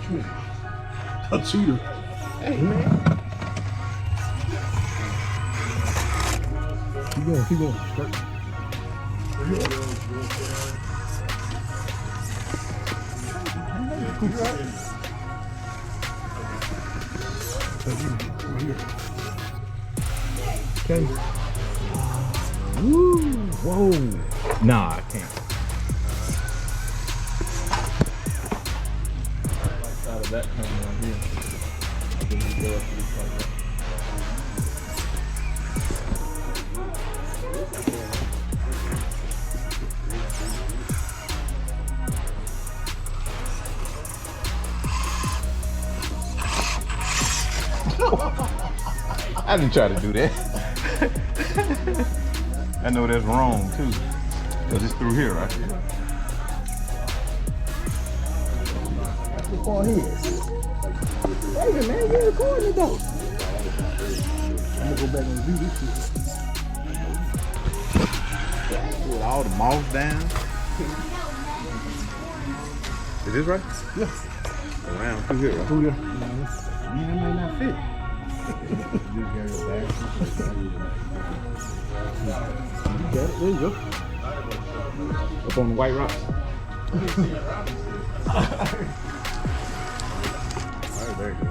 A cheater. Hey, man. Keep going, keep going. Start. Okay. Woo! Whoa! Nah, I can't. Out of that coming on here. I think you go up to this like that. I didn't try to do that. I know that's wrong too. Cause it's through here, right? Go ahead. Wait a minute, man, you're recording it though. I'm gonna go back and do this shit. With all the moss down. Is this right? Yeah. Around through here, right? Through there. Man, it may not fit. You got it, there you go. Up on the white rocks. Alright, there you go.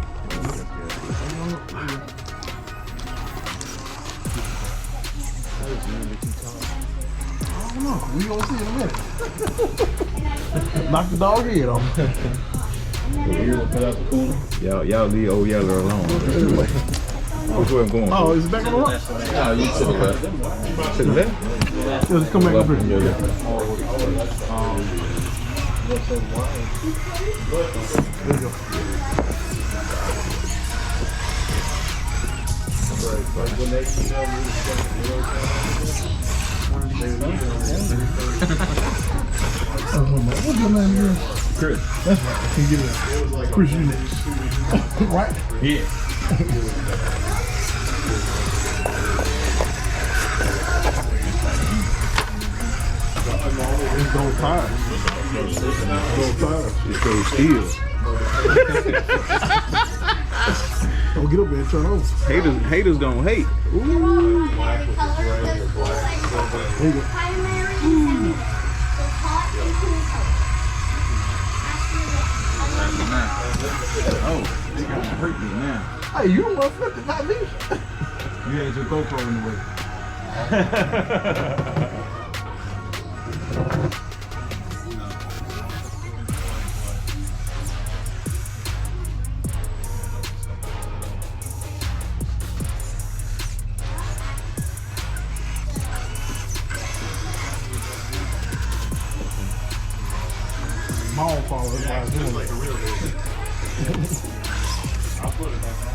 I don't know. We gonna see in a minute. Knock the dog head off. Y'all leave old Yeller alone. Which way I'm going? Oh, is it back on the rocks? No, you to the left. To the left? Just come back up here. Yeah. There you go. What's your name again? Chris. That's right. I can get it. Chris, you next. Right? Yeah. It's gold tires. Gold tires. It's gold steel. Don't get up there and turn over. Haters gonna hate. Ooh. There you go. Oh, they kind of hurt me now. Hey, you don't want to flip it, not me. You had your GoPro in the way. Mall follow, that's why I was doing it. I'll put it back on.